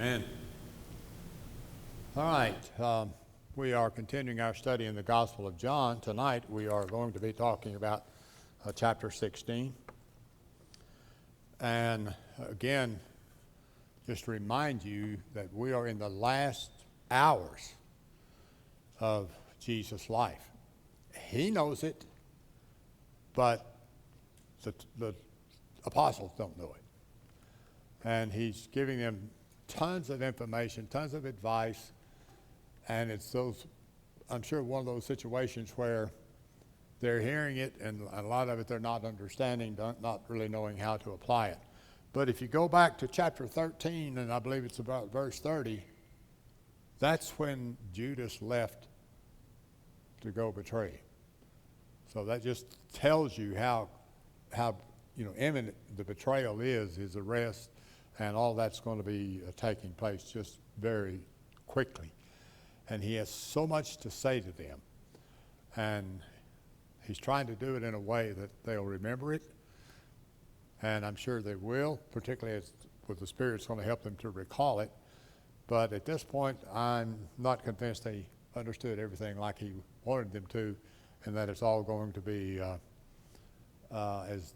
Amen. All right. We are continuing our study in the Gospel of John. Tonight we are going to be talking about chapter 16. And again, just to remind you that we are in the last hours of Jesus' life. He knows it, but the apostles don't know it. And he's giving them tons of information, tons of advice, and it's those, I'm sure, one of those situations where they're hearing it and a lot of it they're not understanding, not really knowing how to apply it. But if you go back to chapter 13, and I believe it's about verse 30, that's when Judas left to go betray him. So that just tells you how imminent the betrayal is, his arrest, and all that's going to be taking place just very quickly. And he has so much to say to them. And he's trying to do it in a way that they'll remember it. And I'm sure they will, particularly as with the Spirit's going to help them to recall it. But at this point, I'm not convinced they understood everything like he wanted them to, and that it's all going to be as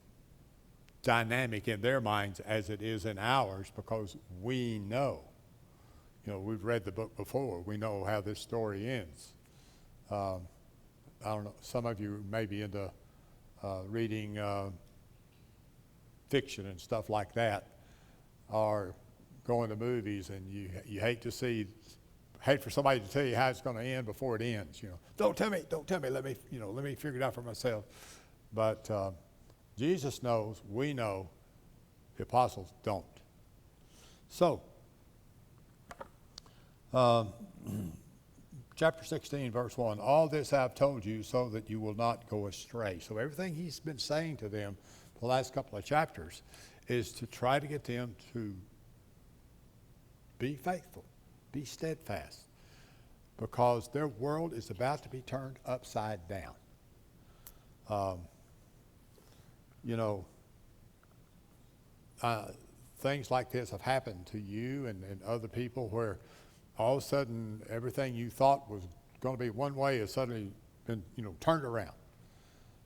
dynamic in their minds as it is in ours, because we know. We've read the book before. We know how this story ends. I don't know, some of you may be into reading fiction and stuff like that, or going to movies, and you hate for somebody to tell you how it's going to end before it ends. Don't tell me, let me figure it out for myself. But Jesus knows, we know, the apostles don't. So, chapter 16, verse 1, all this I have told you so that you will not go astray. So everything he's been saying to them for the last couple of chapters is to try to get them to be faithful, be steadfast, because their world is about to be turned upside down. Things like this have happened to you and other people, where all of a sudden everything you thought was going to be one way has suddenly been, turned around.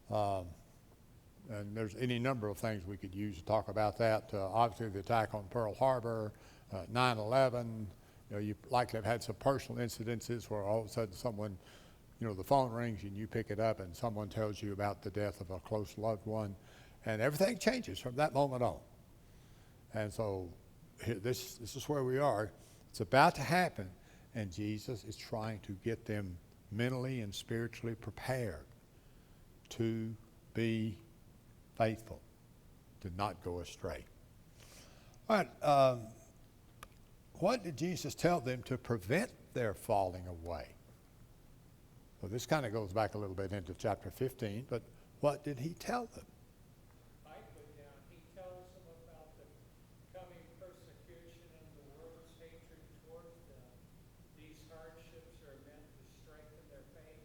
And there's any number of things we could use to talk about that. Obviously, the attack on Pearl Harbor, 9/11. You likely have had some personal incidences where all of a sudden someone, the phone rings and you pick it up and someone tells you about the death of a close loved one, and everything changes from that moment on. And so this is where we are. It's about to happen, and Jesus is trying to get them mentally and spiritually prepared to be faithful, to not go astray. All right, what did Jesus tell them to prevent their falling away? Well, this kind of goes back a little bit into chapter 15, but what did he tell them? He tells them about the coming persecution and the world's hatred towards them. These hardships are meant to strengthen their faith,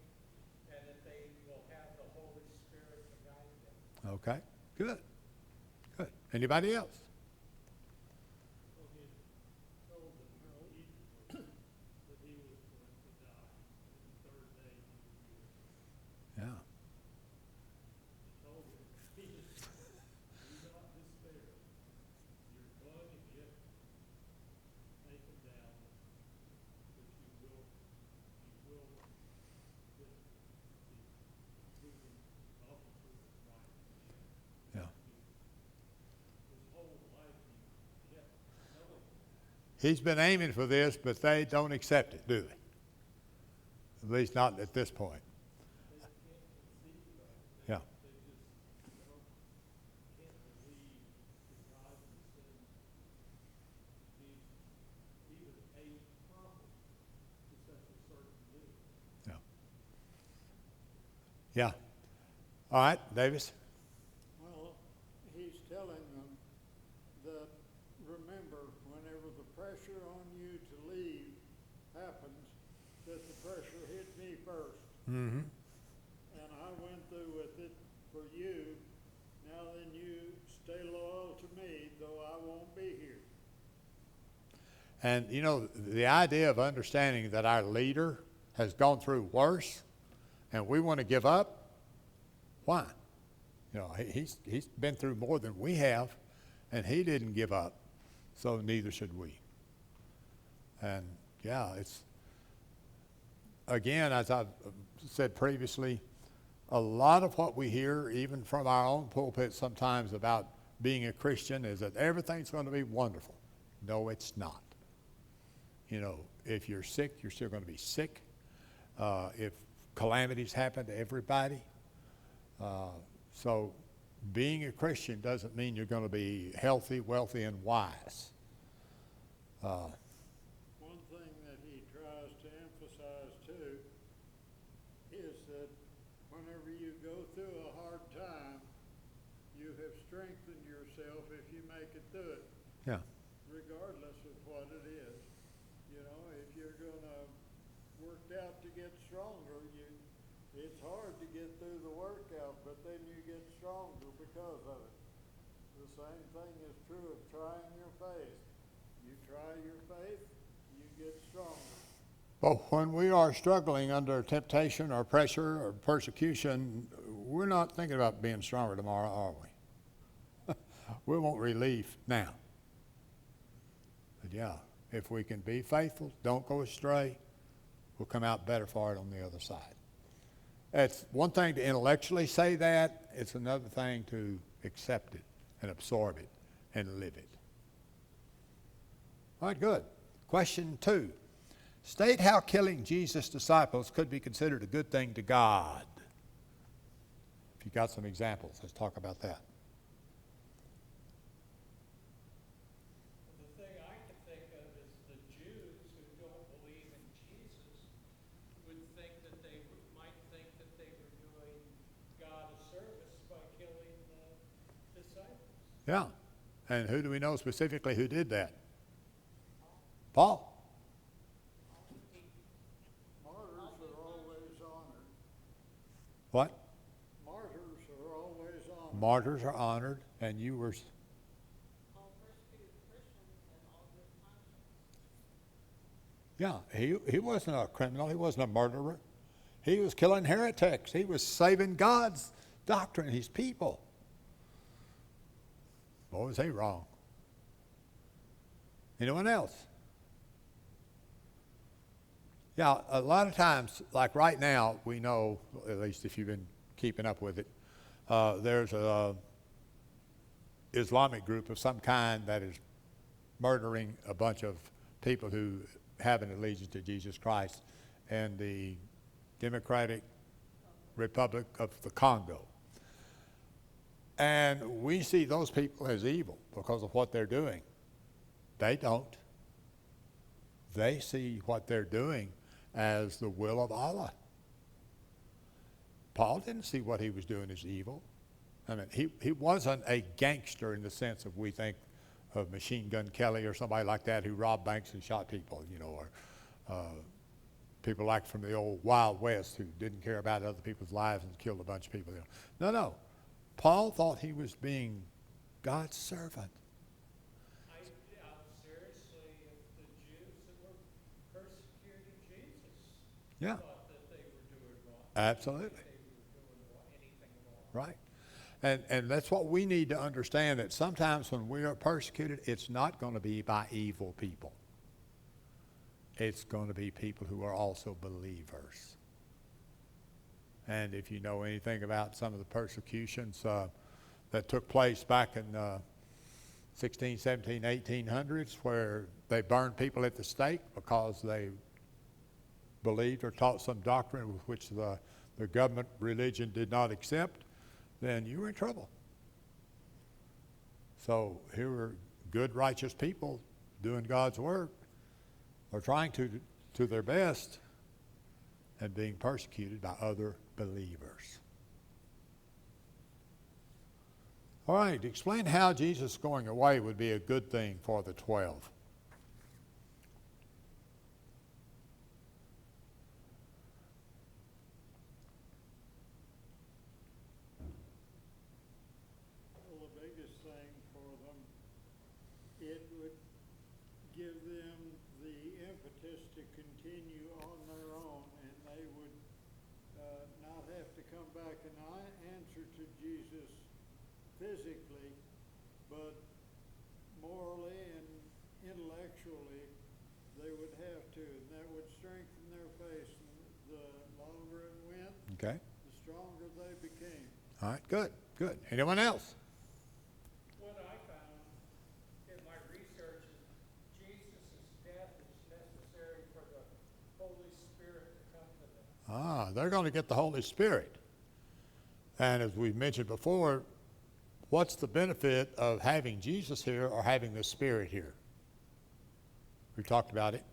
and that they will have the Holy Spirit to guide them. Okay, good. Anybody else? Well, he told them repeatedly that he was going to die, and the third day he would be raised. Yeah. He told them repeatedly, do not despair. You're going to get taken down, but you will get the proven officers right in the end. Yeah. His whole life he kept telling them. He's been aiming for this, but they don't accept it, do they? At least not at this point. They can't conceive of it. Yeah. They just can't believe that God would send Jesus, even a prophet, to such a certain doom. Yeah. Yeah. All right, Davis. Well, he's telling them that, remember, whenever the pressure on you to leave happens, that the pressure hit me first. Mm-hmm. And I went through with it for you. Now then, you stay loyal to me, though I won't be here. And, you know, the idea of understanding that our leader has gone through worse and we want to give up, why? You know, he's been through more than we have, and he didn't give up, so neither should we. And, yeah, it's, again, as I've said previously, a lot of what we hear, even from our own pulpit sometimes about being a Christian, is that everything's going to be wonderful. No, it's not. You know, if you're sick, you're still going to be sick. If calamities happen to everybody. So being a Christian doesn't mean you're going to be healthy, wealthy, and wise. One thing that he tries to emphasize too is that whenever you go through a hard time, you have strengthened yourself if you make it through it, Yeah. regardless of what it is. You know, if you're gonna work out to get stronger, it's hard to get through the workout, but then you get stronger because of it. The same thing is true of trying your faith. You try your faith, you get stronger. But when we are struggling under temptation or pressure or persecution, we're not thinking about being stronger tomorrow, are we? We want relief now. But yeah, if we can be faithful, don't go astray, we'll come out better for it on the other side. It's one thing to intellectually say that, it's another thing to accept it and absorb it and live it. All right, good. Question 2. State how killing Jesus' disciples could be considered a good thing to God. If you got some examples, let's talk about that. The thing I can think of is the Jews who don't believe in Jesus would think that might think that they were doing God a service by killing the disciples. Yeah. And who do we know specifically who did that? Paul. Martyrs are always honored. What? Martyrs are always honored. Martyrs are honored, and you were. All persecuted Christians and all good conscience. Yeah, he wasn't a criminal. He wasn't a murderer. He was killing heretics. He was saving God's doctrine, his people. Boy, was he wrong. Anyone else? Yeah, a lot of times, like right now, we know, at least if you've been keeping up with it, there's a Islamic group of some kind that is murdering a bunch of people who have an allegiance to Jesus Christ in the Democratic Republic of the Congo. And we see those people as evil because of what they're doing. They don't. They see what they're doing as the will of Allah. Paul didn't see what he was doing as evil. I mean, he wasn't a gangster in the sense of we think of Machine Gun Kelly or somebody like that who robbed banks and shot people, you know, or people like from the old Wild West who didn't care about other people's lives and killed a bunch of people. No. Paul thought he was being God's servant. I doubt seriously if the Jews that were persecuting Jesus Yeah, thought that they were doing wrong. absolutely. They were doing anything wrong. Right. And that's what we need to understand, that sometimes when we are persecuted, it's not going to be by evil people. It's going to be people who are also believers. And if you know anything about some of the persecutions that took place back in 16, 17, 1800s, where they burned people at the stake because they believed or taught some doctrine with which the government religion did not accept, then you were in trouble. So here were good, righteous people doing God's work, or trying to their best, and being persecuted by other believers. All right, explain how Jesus going away would be a good thing for the 12. Well, the biggest thing for them, it would give them physically, but morally and intellectually, they would have to, and that would strengthen their faith. And the longer it went, Okay. the stronger they became. All right, good, good. Anyone else? What I found in my research is Jesus' death is necessary for the Holy Spirit to come to them. They're going to get the Holy Spirit. And as we've mentioned before, what's the benefit of having Jesus here or having the Spirit here? We talked about it.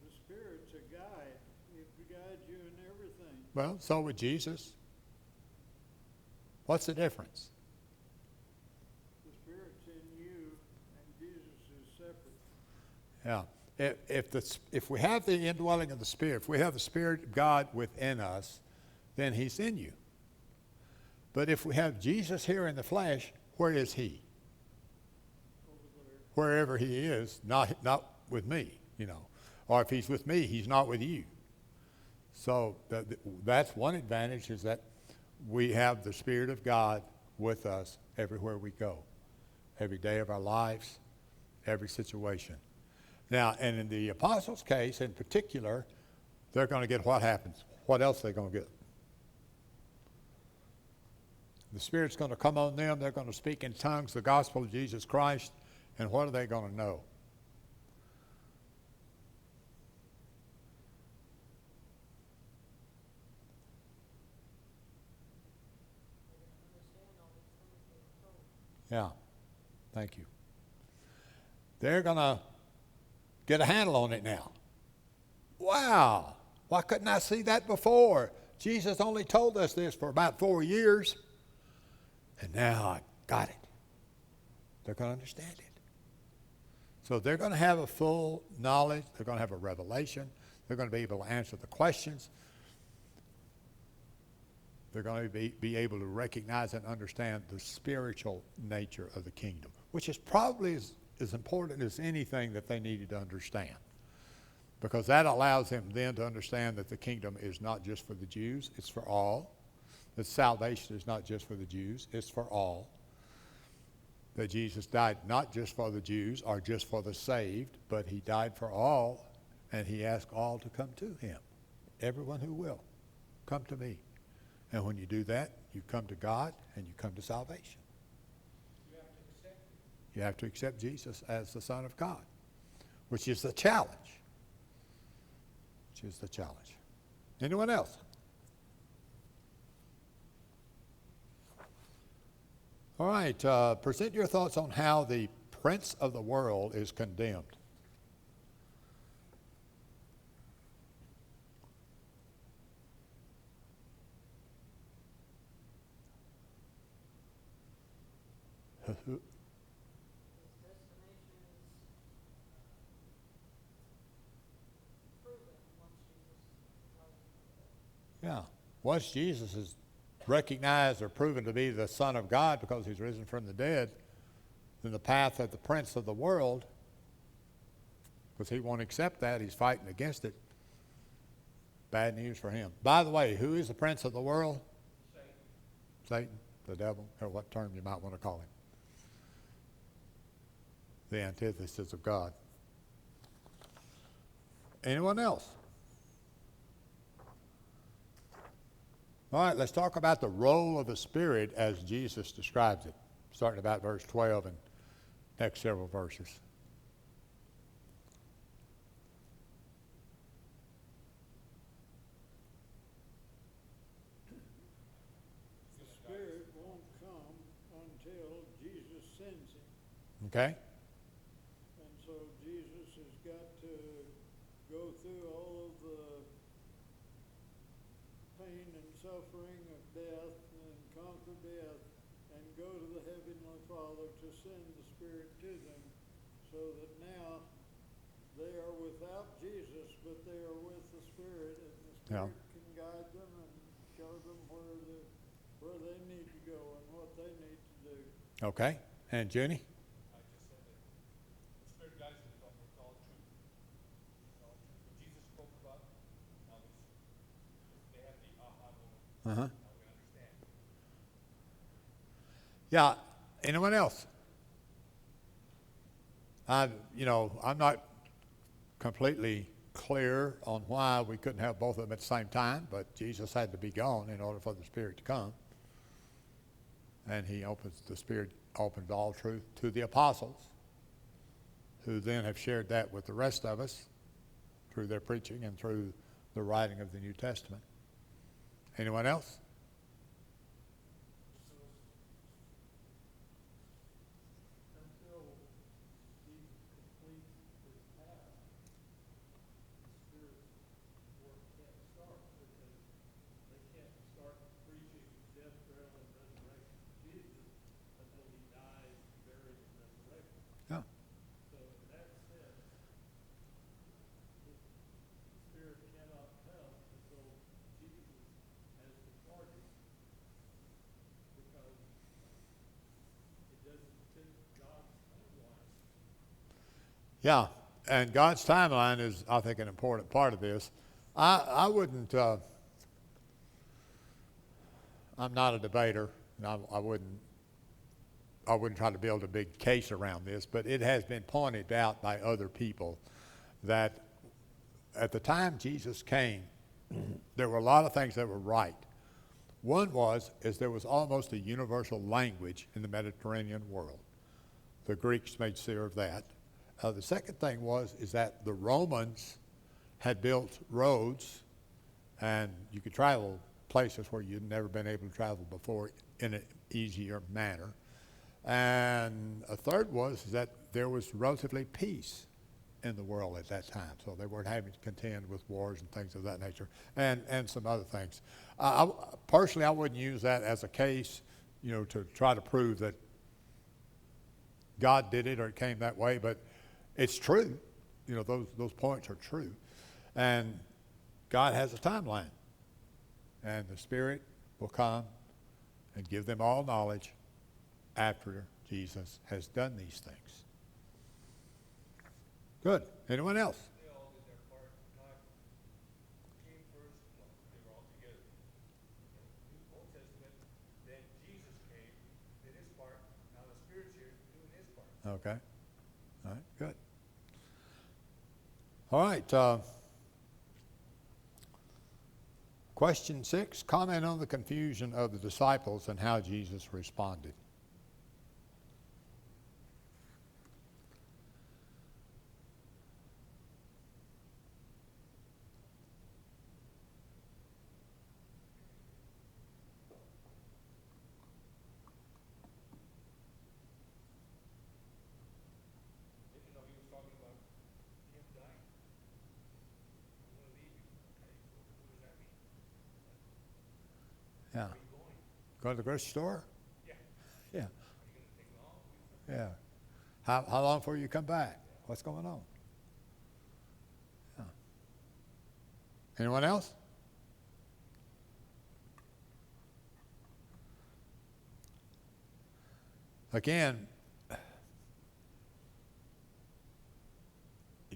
The Spirit's a guide. It guides you in everything. Well, so would Jesus. What's the difference? The Spirit's in you, and Jesus is separate. Yeah. If we have the indwelling of the Spirit, if we have the Spirit of God within us, then He's in you. But if we have Jesus here in the flesh, where is He? Over there. Wherever He is, not with me, you know. Or if He's with me, He's not with you. So that's one advantage, is that we have the Spirit of God with us everywhere we go, every day of our lives, every situation. Now, and in the apostles' case in particular, they're going to get what happens. What else are they going to get? The Spirit's going to come on them. They're going to speak in tongues the gospel of Jesus Christ. And what are they going to know? Understand all these things they were told. Yeah. Thank you. They're going to get a handle on it now. Wow. Why couldn't I see that before? Jesus only told us this for about 4 years. And now I got it. They're going to understand it. So they're going to have a full knowledge. They're going to have a revelation. They're going to be able to answer the questions. They're going to be able to recognize and understand the spiritual nature of the kingdom, which is probably as important as anything that they needed to understand. Because that allows them then to understand that the kingdom is not just for the Jews, it's for all. That salvation is not just for the Jews, it's for all. That Jesus died not just for the Jews or just for the saved, but He died for all, and He asked all to come to Him. Everyone who will, come to me. And when you do that, you come to God and you come to salvation. You have to accept it. You have to accept Jesus as the Son of God, which is the challenge. Which is the challenge. Anyone else? All right, present your thoughts on how the prince of the world is condemned. His destination is proven once Jesus rises from the dead. Yeah. Once Jesus is recognized or proven to be the Son of God because He's risen from the dead, then the path of the prince of the world, because he won't accept that, he's fighting against it. Bad news for him. By the way, who is the prince of the world? Satan. Satan, the devil, or what term you might want to call him. The antithesis of God. Anyone else? All right, let's talk about the role of the Spirit as Jesus describes it, starting about verse 12 and next several verses. The Spirit won't come until Jesus sends Him. Okay? And so Jesus has got to go through all of the pain and suffering of death and conquer death and go to the Heavenly Father to send the Spirit to them, so that now they are without Jesus, but they are with the Spirit, and the Yeah. Spirit can guide them and show them where they need to go and what they need to do. Okay. And Jenny? I just said that the Spirit guides them with all truth. It's all truth. What Jesus spoke about, now they have the aha moment. Uh-huh. Now we understand. Yeah. Anyone else? I'm not completely clear on why we couldn't have both of them at the same time, but Jesus had to be gone in order for the Spirit to come. And the Spirit opens all truth to the apostles, who then have shared that with the rest of us through their preaching and through the writing of the New Testament. Anyone else? Until Jesus completes his task, the Spirit's work can't start because they can't start preaching death, burial, and resurrection of Jesus until he dies, buried, and resurrected. Yeah. So in that sense, the Spirit cannot come until Jesus has departed because it doesn't fit God's timeline. Yeah, and God's timeline is, I think, an important part of this. I wouldn't, I'm not a debater, and I wouldn't try to build a big case around this, but it has been pointed out by other people that at the time Jesus came, there were a lot of things that were right. One is there was almost a universal language in the Mediterranean world. The Greeks made sure of that. The second thing is that the Romans had built roads, and you could travel places where you'd never been able to travel before in an easier manner. And a third is that there was relatively peace in the world at that time, so they weren't having to contend with wars and things of that nature, and some other things. Personally, I wouldn't use that as a case, to try to prove that God did it or it came that way, but it's true. Those points are true. And God has a timeline. And the Spirit will come and give them all knowledge after Jesus has done these things. Good. Anyone else? They all did their part. God came first. Well, they were all together. In the Old Testament, then Jesus came, did his part. Now the Spirit's here doing his part. Okay. All right, good. All right. Question 6, comment on the confusion of the disciples and how Jesus responded. He was talking about him dying. I'm going to leave you. Okay, what does that mean? Yeah. Where are you going? Go to the grocery store? Yeah. Yeah. Are you going to take long? Yeah. How long before you come back? What's going on? Yeah. Anyone else? Again,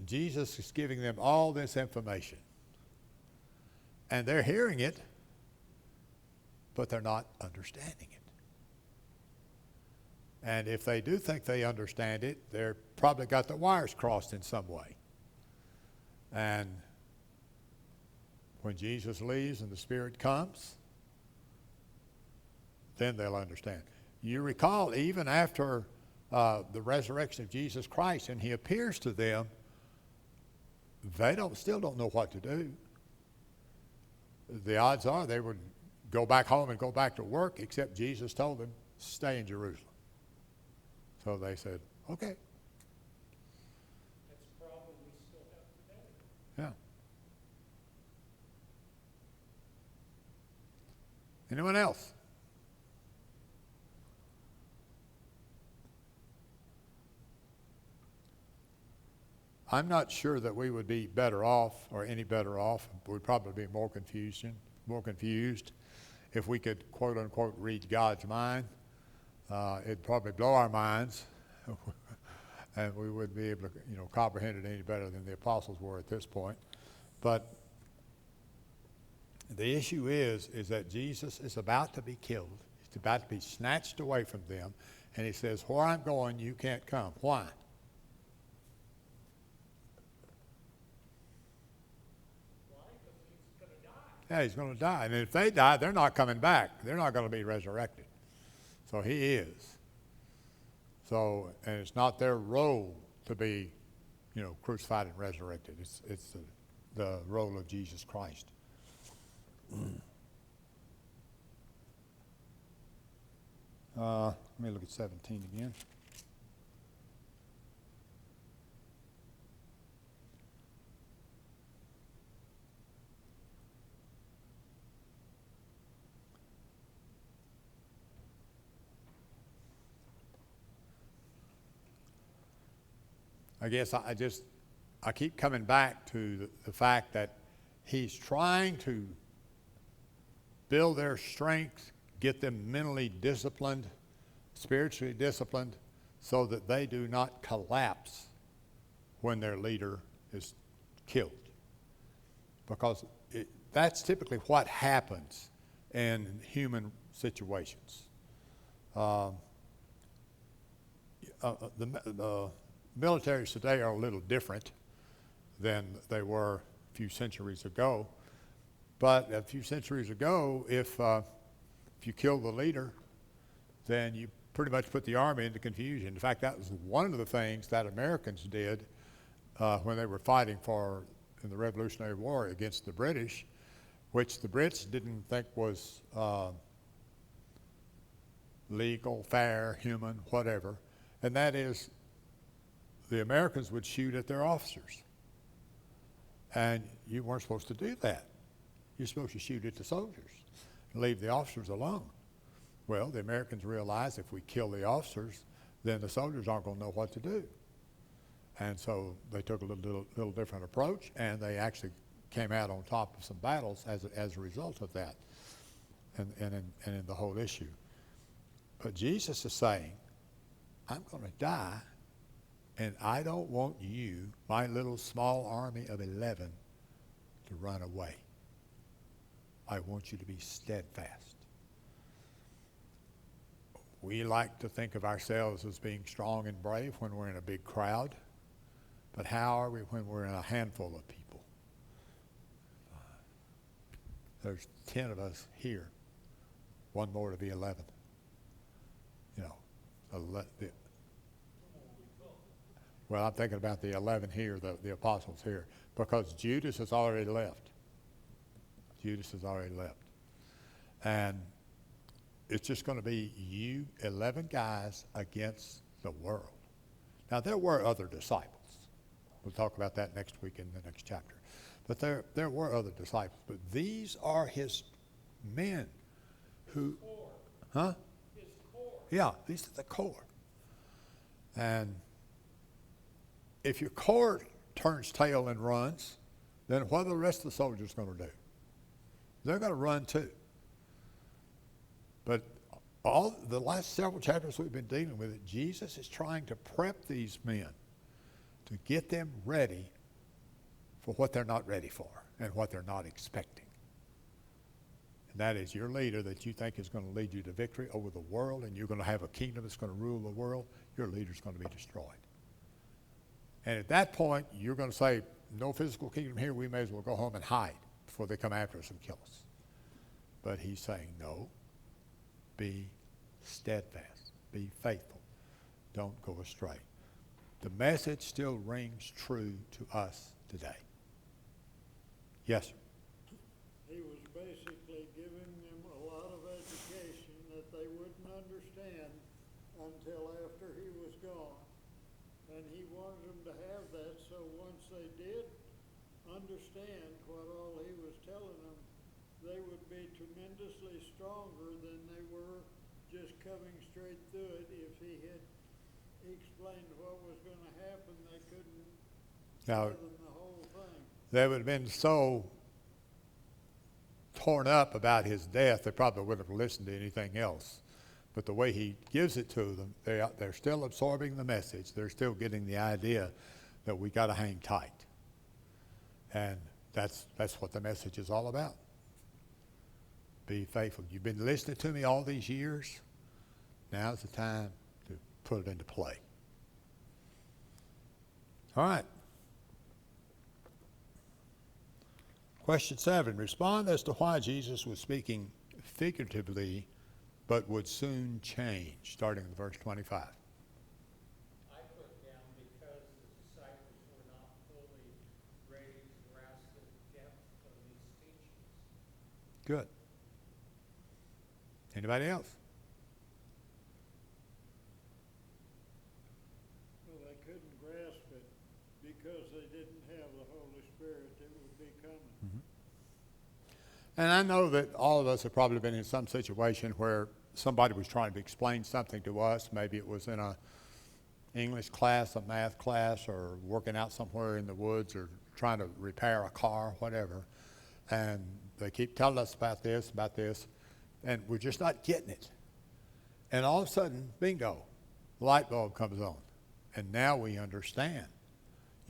Jesus is giving them all this information. And they're hearing it, but they're not understanding it. And if they do think they understand it, they're probably got the wires crossed in some way. And when Jesus leaves and the Spirit comes, then they'll understand. You recall, even after the resurrection of Jesus Christ, and he appears to them, they still don't know what to do. The odds are they would go back home and go back to work, except Jesus told them, stay in Jerusalem. So they said, okay. That's a problem we still have today. Yeah. Anyone else? I'm not sure that we would be better off, or any better off. We'd probably be more confused if we could, quote unquote, read God's mind. It'd probably blow our minds, and we wouldn't be able to, comprehend it any better than the apostles were at this point. But the issue is that Jesus is about to be killed. It's about to be snatched away from them. And he says, where I'm going, you can't come. Why? Why? Because he's going to die. Yeah, he's going to die. And if they die, they're not coming back. They're not going to be resurrected. So he is. So, and it's not their role to be, crucified and resurrected. It's the role of Jesus Christ. Let me look at 17 again. I guess I keep coming back to the fact that he's trying to build their strength, get them mentally disciplined, spiritually disciplined, so that they do not collapse when their leader is killed. Because that's typically what happens in human situations. The militaries today are a little different than they were a few centuries ago. But a few centuries ago, if you kill the leader, then you pretty much put the army into confusion. In fact, that was one of the things that Americans did when they were fighting in the Revolutionary War against the British, which the Brits didn't think was legal, fair, human, whatever. And that is, the Americans would shoot at their officers. And you weren't supposed to do that. You're supposed to shoot at the soldiers and leave the officers alone. Well, the Americans realized if we kill the officers, then the soldiers aren't going to know what to do. And so they took a little different approach, and they actually came out on top of some battles as a result of that and in the whole issue. But Jesus is saying, I'm going to die, and I don't want you, my little small army of 11, to run away. I want you to be steadfast. We like to think of ourselves as being strong and brave when we're in a big crowd, but how are we when we're in a handful of people? There's 10 of us here, one more to be 11. Well, I'm thinking about the 11 here, the apostles here, because Judas has already left. Judas has already left. And it's just going to be you, 11 guys, against the world. Now, there were other disciples. We'll talk about that next week in the next chapter. But there were other disciples. But these are his men who... Core. Huh? His core. Yeah, these are the core. And if your core turns tail and runs, then what are the rest of the soldiers going to do? They're going to run too. But all the last several chapters we've been dealing with it, Jesus is trying to prep these men to get them ready for what they're not ready for and what they're not expecting. And that is your leader that you think is going to lead you to victory over the world, and you're going to have a kingdom that's going to rule the world. Your leader's going to be destroyed. And at that point, you're going to say, no physical kingdom here, we may as well go home and hide before they come after us and kill us. But he's saying, no, be steadfast, be faithful, don't go astray. The message still rings true to us today. Yes, sir. He was basically giving them a lot of education that they wouldn't understand until after he was gone. And he wanted them to have that, so once they did understand what all he was telling them, they would be tremendously stronger than they were just coming straight through it. If he had explained what was going to happen, they couldn't fathom the whole thing. They would have been so torn up about his death, they probably wouldn't have listened to anything else. But the way he gives it to them, they're still absorbing the message. They're still getting the idea that we got to hang tight. And that's what the message is all about. Be faithful. You've been listening to me all these years. Now's the time to put it into play. All right. Question 7. Respond as to why Jesus was speaking figuratively but would soon change, starting in verse 25. I put down because the disciples were not fully ready to grasp the depth of these teachings. Good. Anybody else? Well, they couldn't grasp it because they didn't have the Holy Spirit that would be coming. And I know that all of us have probably been in some situation where somebody was trying to explain something to us. Maybe it was in a English class, a math class, or working out somewhere in the woods, or trying to repair a car, whatever. And they keep telling us about this, and we're just not getting it. And all of a sudden, bingo, the light bulb comes on. And now we understand,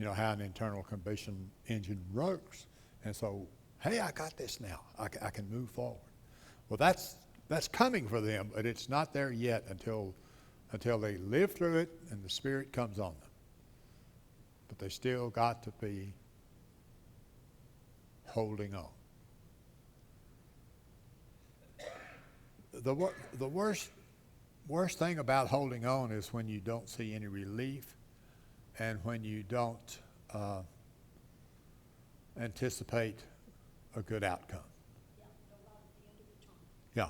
how an internal combustion engine works. And so, hey, I got this now. I can move forward. Well, that's coming for them, but it's not there yet until they live through it and the Spirit comes on them. But they still got to be holding on. The worst thing about holding on is when you don't see any relief and when you don't anticipate a good outcome. Yeah.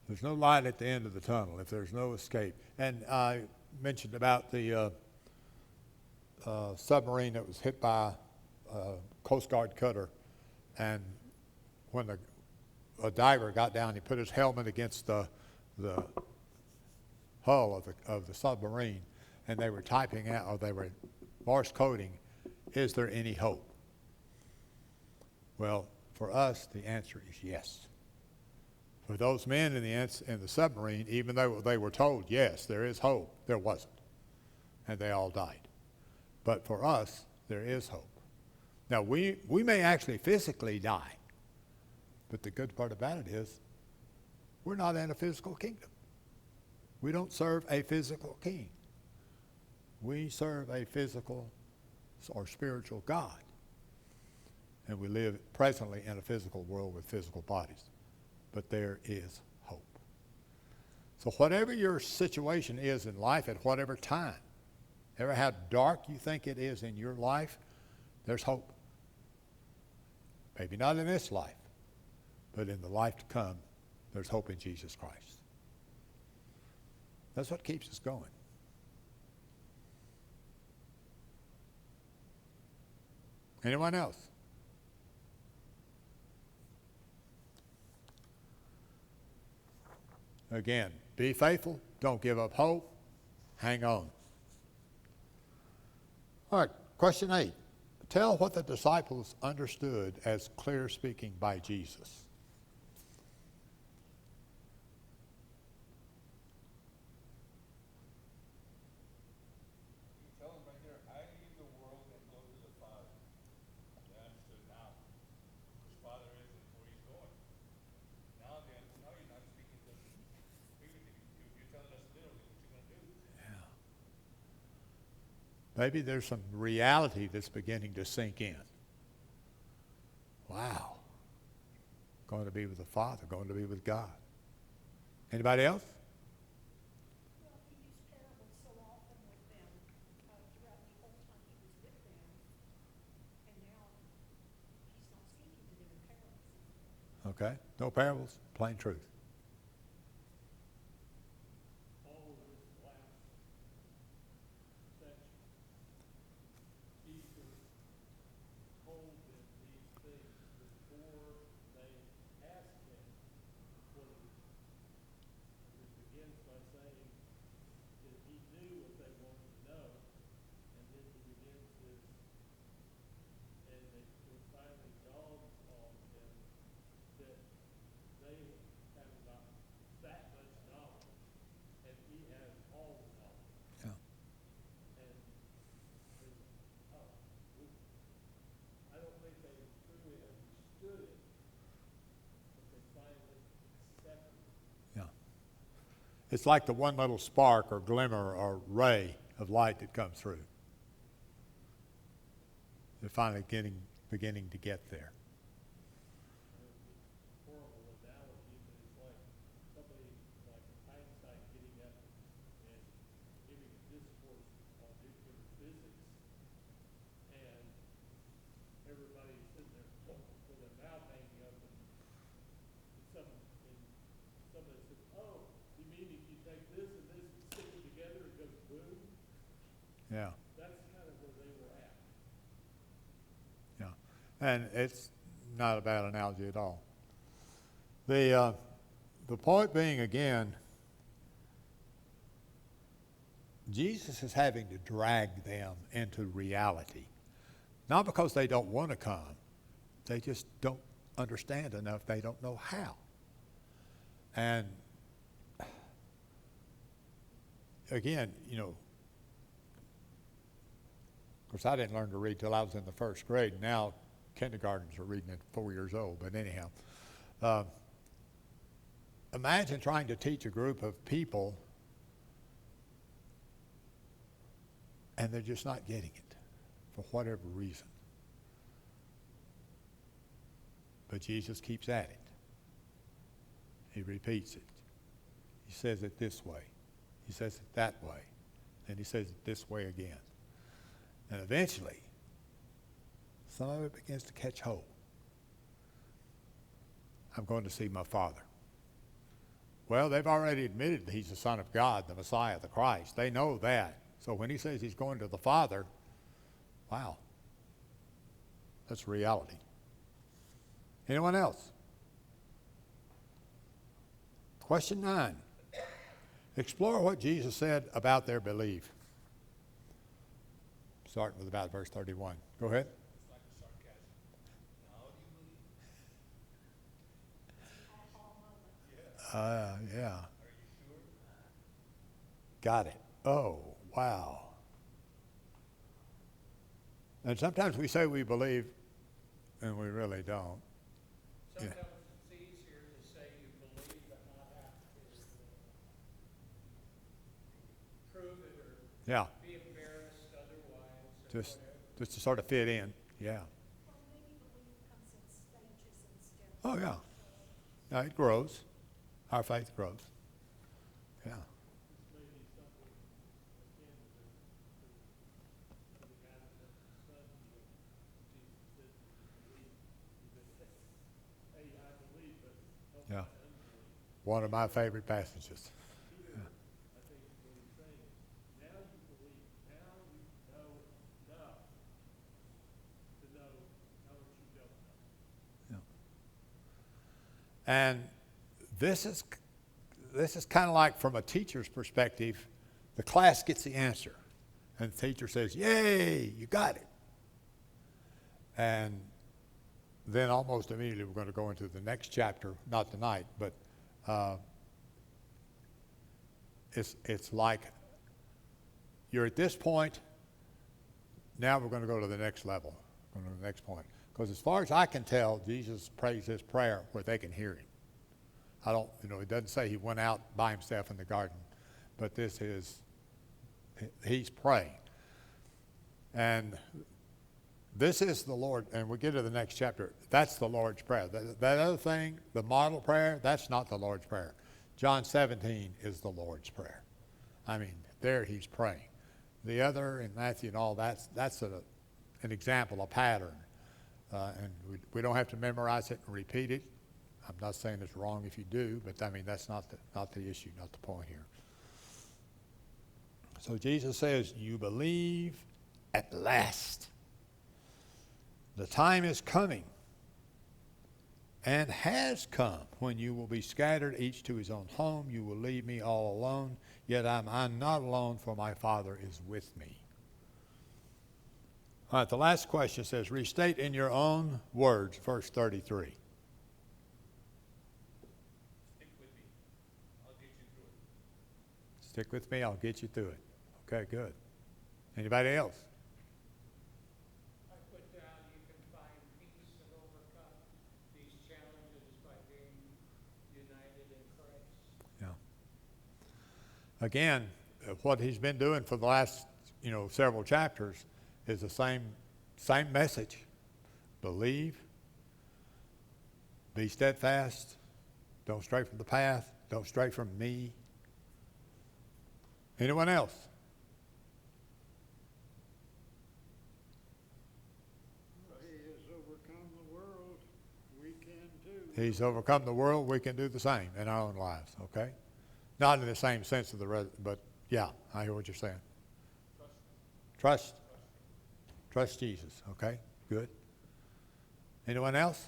There's no light at the end of the tunnel if there's no escape. And I mentioned about the submarine that was hit by a Coast Guard cutter, and when a diver got down, he put his helmet against the hull of the submarine, and they were typing out, or they were Morse coding, "Is there any hope?" Well, for us, the answer is yes. For those men in the submarine, even though they were told, yes, there is hope, there wasn't. And they all died. But for us, there is hope. Now, we may actually physically die, but the good part about it is we're not in a physical kingdom. We don't serve a physical king. We serve a physical or spiritual God. And we live presently in a physical world with physical bodies. But there is hope. So whatever your situation is in life at whatever time, ever how dark you think it is in your life, there's hope. Maybe not in this life, but in the life to come, there's hope in Jesus Christ. That's what keeps us going. Anyone else? Again, be faithful. Don't give up hope. Hang on. All right, question 8. Tell what the disciples understood as clear speaking by Jesus. You tell them right there, I leave the world and go to the Father. They understood now. His Father is where he's going. Now you're not speaking just figuratively. You're telling us literally what you're going to do. Yeah. Maybe there's some reality that's beginning to sink in. Wow. Going to be with the Father, going to be with God. Anybody else? Well, he used parables so often with them throughout the whole time he was with them, and now he's not speaking to them in parables. Okay. No parables, plain truth. All of this last section, Jesus told them these things before they asked him what he was. It begins by saying that he knew what they wanted to know, and then he begins this, and it finally dawns on them that they have about that much knowledge, and he has all the knowledge. Yeah. And I don't think they truly understood it It's like the one little spark or glimmer or ray of light that comes through. They're finally beginning to get there. Horrible analogy, but it's like somebody like Einstein getting up and giving a discourse on nuclear physics, and everybody sitting there with their mouth hanging open. Somebody said, "Oh, you mean if you take this and this and stick them together, it goes boom?" Yeah. That's kind of where they were at. Yeah, and it's not a bad analogy at all. The point being, again, Jesus is having to drag them into reality. Not because they don't want to come. They just don't understand enough. They don't know how. And again, of course, I didn't learn to read till I was in the first grade. Now, kindergartners are reading at 4 years old. But anyhow, imagine trying to teach a group of people and they're just not getting it for whatever reason. But Jesus keeps at it. He repeats it. He says it this way. He says it that way. And he says it this way again. And eventually, some of it begins to catch hold. I'm going to see my Father. Well, they've already admitted that he's the Son of God, the Messiah, the Christ. They know that. So when he says he's going to the Father, wow, that's reality. Anyone else? Question 9. Explore what Jesus said about their belief. Starting with about verse 31. Go ahead. It's like a sarcasm. Now do you believe? Yeah. Are you sure? Got it. Oh, wow. And sometimes we say we believe, and we really don't. Sometimes it's easier to say you believe than not have to prove it or Yeah, be embarrassed otherwise or just whatever. just to sort of fit in. Yeah. Well, maybe belief comes in stages instead of. Oh, yeah. No, it grows. Our faith grows. Yeah. This may be something akin to the guy that left his son healed. Jesus said, "Do you believe?" He said, "Hey, I believe, but help Yeah. my unbelief." One of my favorite passages. Peter, I think what he's saying is, now you believe, now you know enough to know how much you don't know. And this is kind of like, from a teacher's perspective, the class gets the answer. And the teacher says, "Yay, you got it." And then almost immediately we're going to go into the next chapter, not tonight, but it's like you're at this point, now we're going to go to the next level, going to the next point. Because as far as I can tell, Jesus prays this prayer where they can hear him. It doesn't say he went out by himself in the garden, but he's praying. And this is the Lord, and we get to the next chapter, that's the Lord's Prayer. That other thing, the model prayer, that's not the Lord's Prayer. John 17 is the Lord's Prayer. I mean, there he's praying. The other in Matthew and all, that's an example, a pattern. And we don't have to memorize it and repeat it. I'm not saying it's wrong if you do, but I mean, that's not the issue, not the point here. So Jesus says, "You believe at last. The time is coming and has come when you will be scattered, each to his own home. You will leave me all alone, yet I'm not alone, for my Father is with me." All right, the last question says, restate in your own words, verse 33. Stick with me. I'll get you through it. Stick with me, I'll get you through it. Okay, good. Anybody else? I put down you can find peace and overcome these challenges by being united in Christ. Yeah. Again, what he's been doing for the last, several chapters is the same message. Believe, be steadfast, don't stray from the path, don't stray from me. Anyone else? He has overcome the world. We can too. He's overcome the world. We can do the same in our own lives, okay? Not in the same sense of but yeah, I hear what you're saying. Trust. Trust Jesus, okay? Good. Anyone else?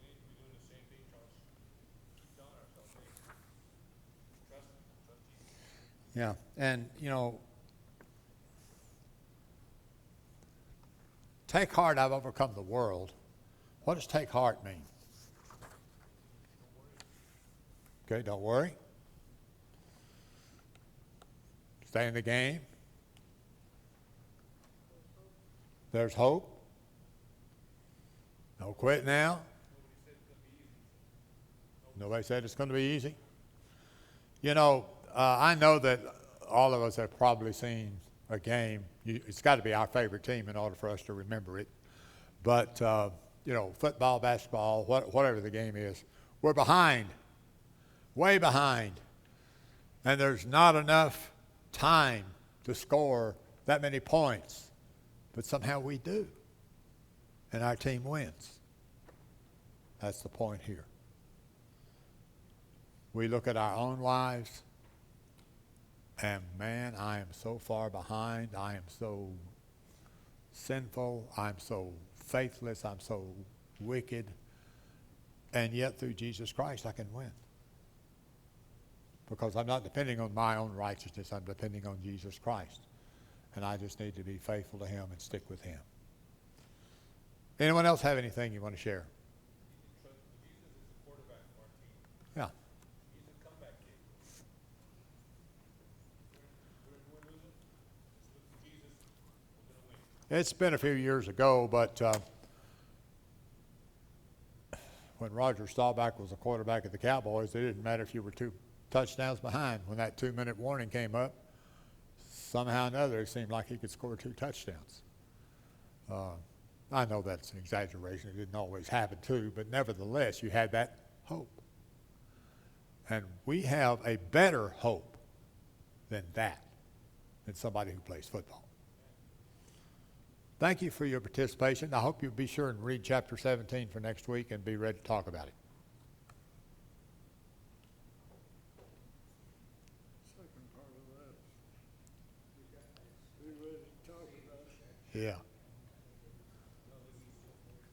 We need to be doing the same thing, Charles. Keep telling ourselves, hey, trust me, trust Jesus. Yeah, and take heart, I've overcome the world. What does take heart mean? Okay, don't worry. Stay in the game. There's hope. Don't quit now. Nobody said it's going to be easy. I know that all of us have probably seen a game. It's got to be our favorite team in order for us to remember it. But, football, basketball, whatever the game is, we're behind, way behind. And there's not enough time to score that many points. But somehow we do. And our team wins. That's the point here. We look at our own lives, and man, I am so far behind. I am so sinful. I'm so faithless. I'm so wicked. And yet through Jesus Christ, I can win. Because I'm not depending on my own righteousness. I'm depending on Jesus Christ. And I just need to be faithful to him and stick with him. Anyone else have anything you want to share? Jesus is the quarterback of our team. Yeah. He's a comeback kid. We're losing. Let's look to Jesus. We're going to win. It's been a few years ago, but when Roger Staubach was the quarterback of the Cowboys, it didn't matter if you were 2 touchdowns behind. When that 2-minute warning came up, somehow or another, it seemed like he could score 2 touchdowns. I know that's an exaggeration. It didn't always happen too, but nevertheless, you had that hope. And we have a better hope than that, than somebody who plays football. Thank you for your participation. I hope you'll be sure and read chapter 17 for next week and be ready to talk about it. Second part of that. Be ready to talk about it. Yeah.